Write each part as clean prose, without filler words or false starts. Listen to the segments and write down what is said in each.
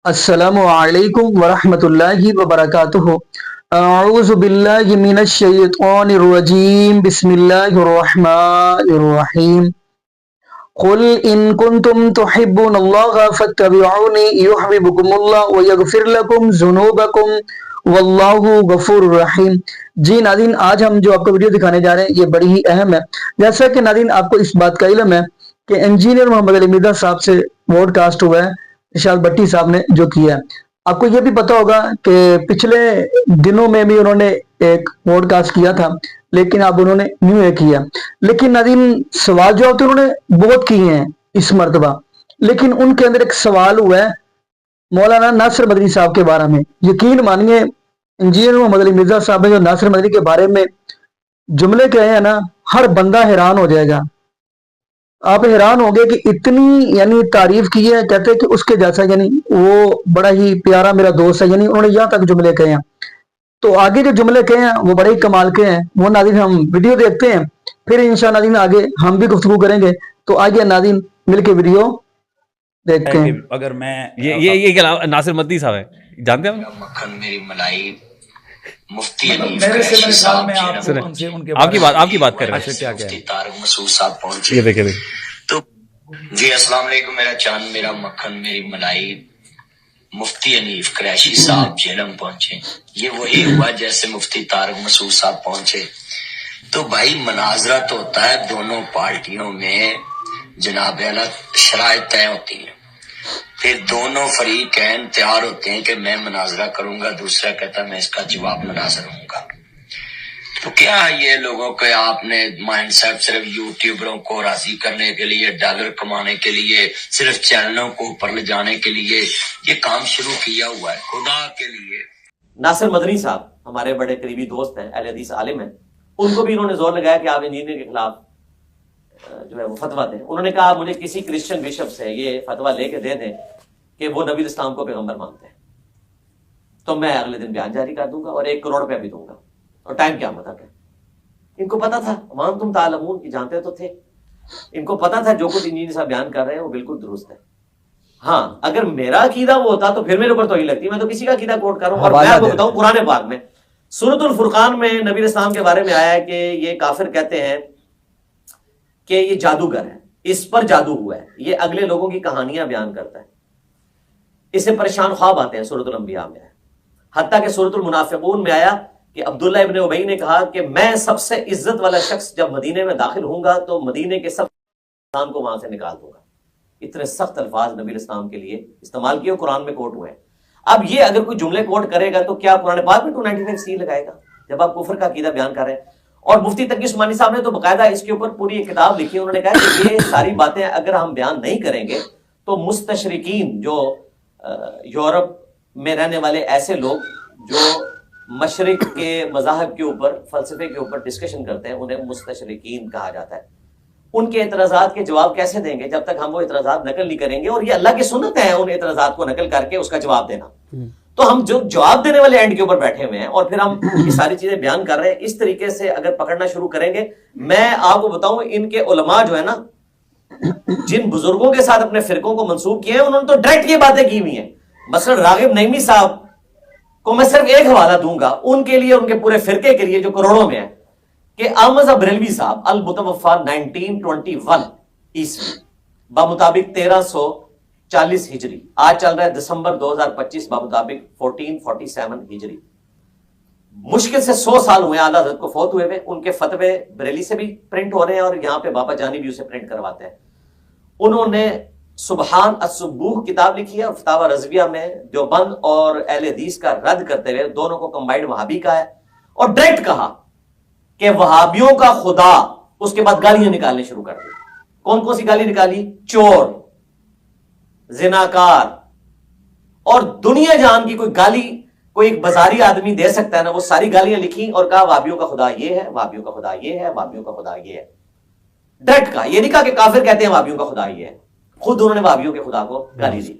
السلام علیکم ورحمۃ اللہ وبرکاتہ۔ اعوذ باللہ من الشیطان الرجیم، بسم اللہ الرحمن الرحیم۔ قل ان کنتم تحبون اللہ فاتبعونی یحببکم اللہ ویغفر لکم ذنوبکم واللہ غفور رحیم۔ جی ناظرین، آج ہم جو آپ کو ویڈیو دکھانے جا رہے ہیں یہ بڑی ہی اہم ہے۔ جیسا کہ ناظرین آپ کو اس بات کا علم ہے کہ انجینئر محمد علی مرزا صاحب سے ووڈ کاسٹ ہوا ہے ارشاد بٹی صاحب نے جو کیا ہے۔ آپ کو یہ بھی پتا ہوگا کہ پچھلے دنوں میں بھی انہوں نے ایک ووڈ کاسٹ کیا تھا، لیکن اب انہوں نے نیو ایئر کیا۔ لیکن ناظرین سوال جو ہوتے انہوں نے بہت کیے ہیں اس مرتبہ، لیکن ان کے اندر ایک سوال ہوا ہے مولانا ناصر مدنی صاحب کے بارے میں۔ یقین مانیے انجینئر محمد علی مرزا صاحب نے جو ناصر مدنی کے بارے میں جملے کہے ہیں نا، ہر بندہ حیران ہو جائے گا۔ آپ حیران ہوں گے کہ اتنی تعریف کی ہے، کہتے ہیں کہ اس کے جیسا وہ بڑا ہی پیارا میرا دوست ہے، انہوں نے یہاں تک جملے کہے ہیں۔ تو آگے جو جملے کہے ہیں وہ بڑے ہی کمال کے ہیں، وہ ناظرین ہم ویڈیو دیکھتے ہیں، پھر انشاءاللہ ناظرین آگے ہم بھی گفتگو کریں گے۔ تو آگے ناظرین مل کے ویڈیو دیکھتے ہیں۔ اگر میں یہ ناصر مدنی صاحب ہے، جانتے ہیں مکھن میری ملائی مفتی آپ کی بات کر رہے ہیں، مفتی طارق مسعود صاحب پہنچے۔ یہ دیکھیں تو جی السلام علیکم، میرا چاند میرا مکھن میری ملائی مفتی انیف قریشی صاحب جہلم پہنچے۔ یہ وہی ہوا جیسے مفتی طارق مسعود صاحب پہنچے۔ تو بھائی مناظرہ تو ہوتا ہے دونوں پارٹیوں میں، جناب اعلیٰ شرائط طے ہوتی ہیں، پھر دونوں فریقین تیار ہوتے ہیں کہ میں مناظرہ کروں گا، دوسرا کہتا ہے میں اس کا جواب مناظر ہوں گا۔ تو کیا یہ لوگوں کے آپ نے مائنڈ سیٹ صرف یوٹیوبروں کو راضی کرنے کے لیے، ڈالر کمانے کے لیے، صرف چینلوں کو اوپر لے جانے کے لیے یہ کام شروع کیا ہوا ہے؟ خدا کے لیے ناصر مدنی صاحب ہمارے بڑے قریبی دوست ہیں، اہل حدیث عالم ہیں، ان کو بھی انہوں نے زور لگایا کہ آپ انجینئر کے خلاف جو ہے وہ فتویٰ دیں۔ انہوں نے کہا مجھے کسی کرسچن بشپ سے یہ فتویٰ لے کے دے دیں کہ وہ نبی اسلام کو پیغمبر مانتے ہیں، تو میں اگلے دن بیان جاری کر دوں گا اور 1 کروڑ روپیہ بھی دوں گا، اور ٹائم کیا مطلب ہے۔ ان کو پتا تھا، وہاں تم تعلمون کی جانتے تو تھے، ان کو پتا تھا جو کچھ انجینئر صاحب بیان کر رہے ہیں وہ بالکل درست ہے۔ ہاں اگر میرا عقیدہ وہ ہوتا تو پھر میرے اوپر تو ہی لگتی، میں تو کسی کا عقیدہ کوٹ کر رہا ہوں۔ اور میں آپ کو بتاؤں قرآن پاک میں سورۃ الفرقان میں نبی اسلام کے بارے میں آیا ہے کہ یہ کافر کہتے ہیں کہ یہ جادوگر ہے، اس پر جادو ہوا ہے، یہ اگلے لوگوں کی کہانیاں بیان کرتا ہے، اس سے پریشان خواب آتے ہیں۔ سورۃ الانبیاء میں آیا، حتیٰ کہ سورۃ المنافقون میں آیا کہ عبداللہ ابن ابی نے کہا کہ میں سب سے عزت والا شخص جب مدینے میں داخل ہوں گا تو مدینے کے سب انسان کو وہاں سے نکال دوں گا۔ اتنے سخت الفاظ نبی اسلام کے لیے استعمال کیے، قرآن میں کوٹ ہوئے ہیں۔ اب یہ اگر کوئی جملے کوٹ کرے گا تو کیا قرآن پاک میں 295 لگائے گا جب آپ کفر کا عقیدہ بیان کر رہے ہیں؟ اور مفتی تقی عثمانی صاحب نے تو باقاعدہ اس کے اوپر پوری ایک کتاب لکھی ہے، انہوں نے کہا کہ یہ ساری باتیں اگر ہم بیان نہیں کریں گے تو مستشرقین، جو یورپ میں رہنے والے ایسے لوگ جو مشرق کے مذاہب کے اوپر، فلسفے کے اوپر ڈسکشن کرتے ہیں، انہیں مستشرقین کہا جاتا ہے۔ ان کے اعتراضات کے جواب کیسے دیں گے جب تک ہم وہ اعتراضات نقل نہیں کریں گے؟ اور یہ اللہ کی سنت ہے ان اعتراضات کو نقل کر کے اس کا جواب دینا۔ تو ہم جو جواب دینے والے اینڈ کے اوپر بیٹھے ہوئے ہیں اور پھر ہم یہ ساری چیزیں بیان کر رہے ہیں، اس طریقے سے اگر پکڑنا شروع کریں گے، میں آپ کو بتاؤں ان کے علماء جو ہے نا، جن بزرگوں کے ساتھ اپنے فرقوں کو منسوب کیے ہیں، انہوں نے تو ڈائریکٹ یہ باتیں کی ہوئی ہیں۔ مثلا راغب نعیمی صاحب کو میں صرف ایک حوالہ دوں گا ان کے لیے، ان کے پورے فرقے کے لیے جو کروڑوں میں ہے، کہ احمد بریلوی صاحب المتوفا 1921 عیسوی بمطابق 1340 ہجری، آج چل رہا ہے دسمبر 2025 بمطابق 1447 ہجری، مشکل سے 100 سال ہوئے اعلیٰ حضرت کو فوت ہوئے ہوئے۔ ان کے فتوے بریلی سے بھی پرنٹ ہو رہے ہیں اور یہاں پہ بابا جانی بھی اسے پرنٹ کرواتے ہیں۔ انہوں نے سبحان السبوح کتاب لکھی ہے اور فتاوی رضویہ میں دیوبند اور اہل حدیث کا رد کرتے ہوئے دونوں کو کمبائنڈ وہابی کا ہے، اور ڈائریکٹ کہا کہ وہابیوں کا خدا، اس کے بعد گالیاں نکالنے شروع کر دی۔ کون کون سی گالی نکالی؟ چور، زناکار، اور دنیا جہان کی کوئی گالی کوئی ایک بازاری آدمی دے سکتا ہے نا، وہ ساری گالیاں لکھی اور کہا وہابیوں کا خدا یہ ہے، وہابیوں کا خدا یہ ہے، وہابیوں کا خدا یہ ہے۔ ڈائریکٹ کہا، یہ نہیں کہا کہ کافر کہتے ہیں وہابیوں کا خدا یہ ہے، خود انہوں نے وہابیوں کے خدا کو گالی دی۔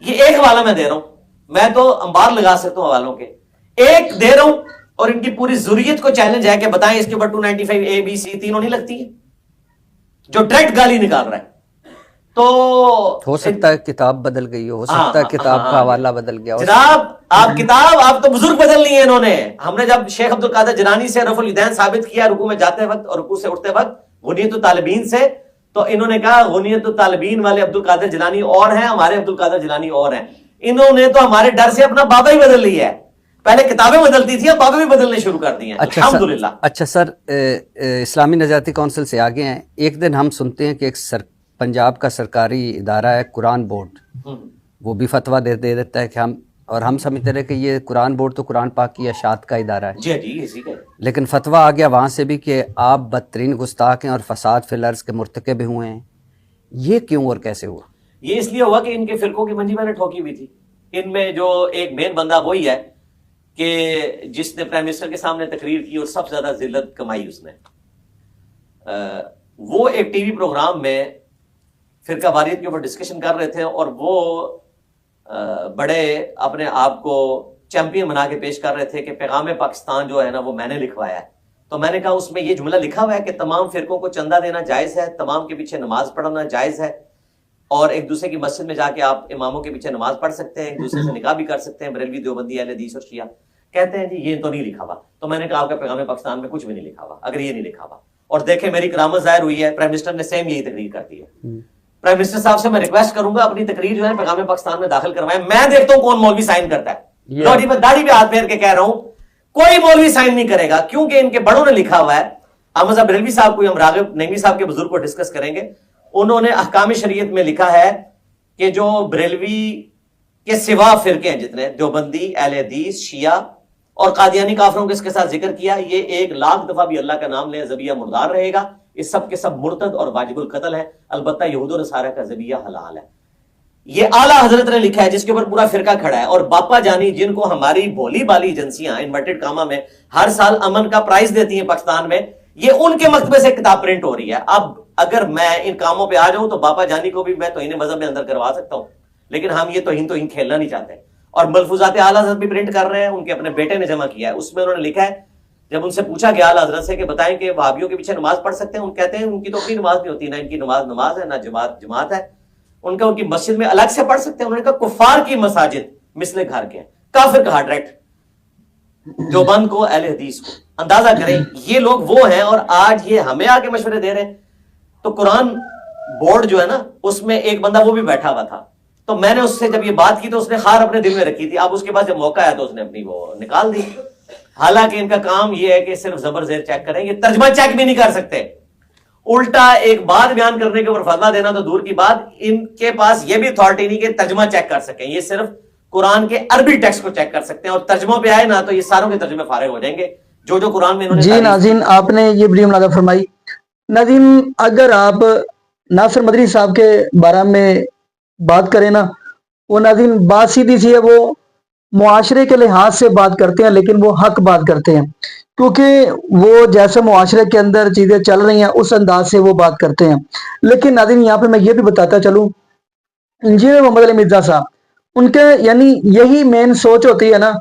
یہ ایک حوالہ میں دے رہا ہوں، میں تو انبار لگا سکتا ہوں حوالوں کے، ایک دے رہا ہوں، اور ان کی پوری ضروریت کو چیلنج ہے کہ بتائیں اس کے اوپر 295 A B C تینوں نہیں لگتی ہے، جو ڈائریکٹ گالی نکال رہا ہے۔ تو ہو سکتا ہے کتاب بدل گئی ہو سکتا ہے کتاب کا حوالہ بدل گیا ہو. جناب آپ کتاب، آپ تو بزرگ بدل لی ہے انہوں نے. ہم نے جب شیخ عبد القادر جیلانی سے رفع الیدین ثابت کیا رکوع میں جاتے وقت اور رکوع سے اٹھتے وقت غنیت الطالبین سے، تو انہوں نے کہا غنیت الطالبین والے عبد القادر جیلانی اور ہیں، ہمارے عبد القادر جیلانی اور ہیں. انہوں نے تو ہمارے ڈر سے اپنا بابا ہی بدل لیا ہے. پہلے کتابیں بدلتی تھی، اب بابا بھی بدلنے شروع کر دیے ہیں. الحمدللہ. اچھا سر، اسلامی نجاتی کونسل سے آگے ہیں. ایک دن ہم سنتے ہیں کہ ایک پنجاب کا سرکاری ادارہ ہے قرآن بورڈ، وہ بھی فتویٰ دے دیتا ہے کہ ہم سمجھتے رہے کہ یہ قرآن بورڈ تو قرآن پاک کی اشاعت کا ادارہ ہے. جی اسی کا. لیکن فتویٰ آ گیا وہاں سے بھی کہ آپ بدترین گستاخ ہیں اور فساد فی الارض کے مرتکب ہوئے ہیں. یہ کیوں اور کیسے ہوا؟ یہ اس لیے ہوا کہ ان کے فرقوں کی منجی میں نے ٹھوکی ہوئی تھی. ان میں جو ایک مین بندہ وہی ہے کہ جس نے پرائم منسٹر کے سامنے تقریر کی اور سب سے زیادہ ذلت کمائی اس نے. وہ ایک ٹی وی پروگرام میں فرقہ واریت کے اوپر ڈسکشن کر رہے تھے اور وہ بڑے اپنے آپ کو چیمپئن بنا کے پیش کر رہے تھے کہ پیغام پاکستان جو ہے نا وہ میں نے لکھوایا ہے. تو میں نے کہا اس میں یہ جملہ لکھا ہوا ہے کہ تمام فرقوں کو چندہ دینا جائز ہے، تمام کے پیچھے نماز پڑھنا جائز ہے، اور ایک دوسرے کی مسجد میں جا کے آپ اماموں کے پیچھے نماز پڑھ سکتے ہیں، ایک دوسرے سے نکاح بھی کر سکتے ہیں. بریلوی، دیوبندی، اہل حدیث اور شیعہ کہتے ہیں جی یہ تو نہیں لکھا ہوا. تو میں نے کہا آپ کا پیغام پاکستان میں کچھ بھی نہیں لکھا ہوا اگر یہ نہیں لکھا ہوا. اور دیکھیں میری کرامت ظاہر ہوئی ہے، پرائم منسٹر نے سیم یہی تقریر کر دی ہے. پرائم منسٹر صاحب سے میں ریکویسٹ کروں گا اپنی تقریر جو ہے پیغام پاکستان میں داخل کروائیں. میں دیکھتا ہوں کون مولوی سائن کرتا ہے. داڑھی پہ ہاتھ پھیر کے کہہ رہا ہوں کوئی مولوی سائن نہیں کرے گا، کیونکہ ان کے بڑوں نے لکھا ہوا ہے. احمد صاحب بریلوی صاحب کو ہم راغب نعیمی صاحب کے بزرگ کو ڈسکس کریں گے. انہوں نے احکام شریعت میں لکھا ہے کہ جو بریلوی کے سوا فرقے ہیں جتنے، دیوبندی، اہل حدیث، شیعہ اور قادیانی کافروں کو اس کے ساتھ ذکر کیا، یہ 1,00,000 دفعہ بھی اللہ کا نام لے ذبیحہ مردار رہے گا. یہ سب کے سب مرتد اور واجب القتل ہے. البتہ یہود و نصارہ کا ذبیحہ حلال ہے. یہ اعلیٰ حضرت نے لکھا ہے جس کے اوپر پورا فرقہ کھڑا ہے. اور باپا جانی جن کو ہماری بھولی بالی ایجنسیاں انورٹڈ کاما میں ہر سال امن کا پرائز دیتی ہیں پاکستان میں، یہ ان کے مکتبے سے کتاب پرنٹ ہو رہی ہے. اب اگر میں ان کاموں پہ آ جاؤں تو باپا جانی کو بھی میں توہین مذہب میں اندر کروا سکتا ہوں، لیکن ہم یہ توہین کھیلنا نہیں چاہتے. اور ملفوظات اعلیٰ حضرت بھی پرنٹ کر رہے ہیں، ان کے اپنے بیٹے نے جمع کیا ہے. اس میں انہوں نے لکھا ہے، جب ان سے پوچھا گیا اعلیٰ حضرت سے کہ بتائیں کہ وہابیوں کے پیچھے نماز پڑھ سکتے ہیں، ان کہتے ہیں ان کی تو اپنی نماز نہیں ہوتی، نہ ان کی نماز ہے، نہ جماعت ہے. ان کا ان کی مسجد میں الگ سے پڑھ سکتے ہیں. انہوں نے کہا کفار کی مساجد مثل گھر کے ہیں. کافر کہا ڈائریکٹ، دیوبند کو، اہل حدیث کو. اندازہ کریں یہ لوگ وہ ہیں اور آج یہ ہمیں آ کے مشورے دے رہے ہیں. تو قرآن بورڈ جو ہے نا اس میں ایک بندہ وہ بھی بیٹھا ہوا تھا. تو میں نے اس سے جب یہ بات کی تو اس نے خار اپنے دل میں رکھی تھی. اب اس کے بعد جب موقع آیا تو اس نے اپنی وہ نکال دی. حالانکہ ان کا کام یہ ہے کہ صرف زبر زیر چیک کریں، یہ ترجمہ چیک بھی نہیں کر سکتے. الٹا ایک بات بیان کرنے کے اوپر فتویٰ دینا تو دور کی بات، ان کے پاس یہ بھی اتھارٹی نہیں کہ ترجمہ چیک کر سکیں. یہ صرف قرآن کے عربی ٹیکسٹ کو چیک کر سکتے ہیں، اور ترجموں پہ آئے نا تو یہ ساروں کے ترجمے فارغ ہو جائیں گے جو قرآن میں انہوں نے. جی ناظرین، آپ نے یہ بڑی ملاحظہ فرمائی. ناظرین اگر آپ ناصر مدنی صاحب کے بارے میں بات کریں نا، وہ ناظرین بات سیدھی سی ہے، وہ معاشرے کے لحاظ سے بات کرتے ہیں لیکن وہ حق بات کرتے ہیں، کیونکہ وہ جیسے معاشرے کے اندر چیزیں چل رہی ہیں اس انداز سے وہ بات کرتے ہیں. لیکن ناظرین یہاں پہ میں یہ بھی بتاتا چلوں، انجینئر محمد علی مرزا صاحب ان کے یعنی یہی مین سوچ ہوتی ہے نا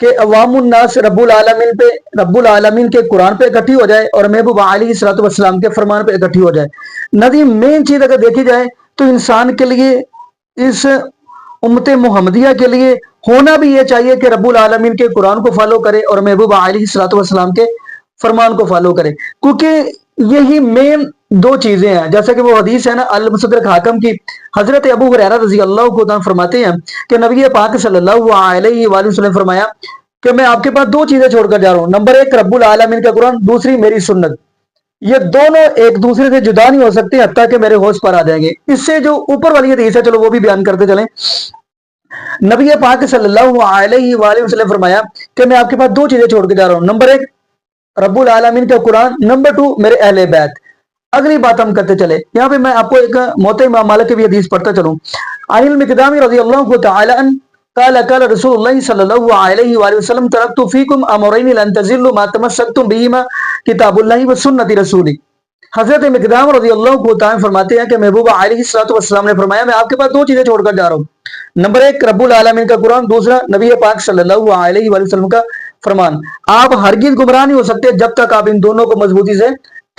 کہ عوام الناس رب العالمین کے قرآن پہ اکٹھی ہو جائے اور محبوب علیہ الصلوۃ والسلام کے فرمان پہ اکٹھی ہو جائے. ناظرین مین چیز اگر دیکھی جائے تو انسان کے لیے، اس امت محمدیہ کے لیے ہونا بھی یہ چاہیے کہ رب العالمین کے قرآن کو فالو کرے اور محبوب علیہ الصلوۃ والسلام کے فرمان کو فالو کرے، کیونکہ یہی مین دو چیزیں ہیں. جیسا کہ وہ حدیث ہے نا المستدرک حاکم کی، حضرت ابو ہریرہ رضی اللہ عنہ فرماتے ہیں کہ نبی پاک صلی اللہ علیہ وآلہ وسلم فرمایا کہ میں آپ کے پاس دو چیزیں چھوڑ کر جا رہا ہوں. نمبر 1 رب العالمین کا قرآن، دوسری میری سنت. یہ دونوں ایک دوسرے سے جدا نہیں ہو سکتے حتیٰ کہ میرے ہوش پر آ جائیں گے. اس سے جو اوپر والی حدیث ہے چلو وہ بھی بیان کرتے چلیں. نبی پاک صلی اللہ علیہ وآلہ وسلم فرمایا کہ میں آپ کے پاس دو چیزیں چھوڑ کے جا رہا ہوں. نمبر 1 رب العالمین کا قرآن، نمبر 2 میرے اہل بیت. اگلی بات ہم کرتے چلے. یہاں پہ میں آپ کو ایک موطئ امام مالک کی بھی حدیث پڑھتا چلوں. عن المقدام رضی اللہ تعالی عنہ قال قال رسول اللہ صلی اللہ علیہ وآلہ وسلم ترکت فیکم امرین لن تضلوا ما تمسکتم بہما کتاب اللہ و سنت رسولی. حضرت مقدام رضی اللہ تعالی فرماتے ہیں کہ محبوب علیہ الصلوۃ والسلام نے فرمایا میں آپ کے پاس دو چیزیں چھوڑ کر جا رہا ہوں. نمبر 1 رب العالمین کا قرآن، دوسرا نبی پاک صلی اللہ علیہ وآلہ وسلم کا فرمان. آپ ہرگز گمراہ نہیں ہو سکتے جب تک آپ ان دونوں کو مضبوطی سے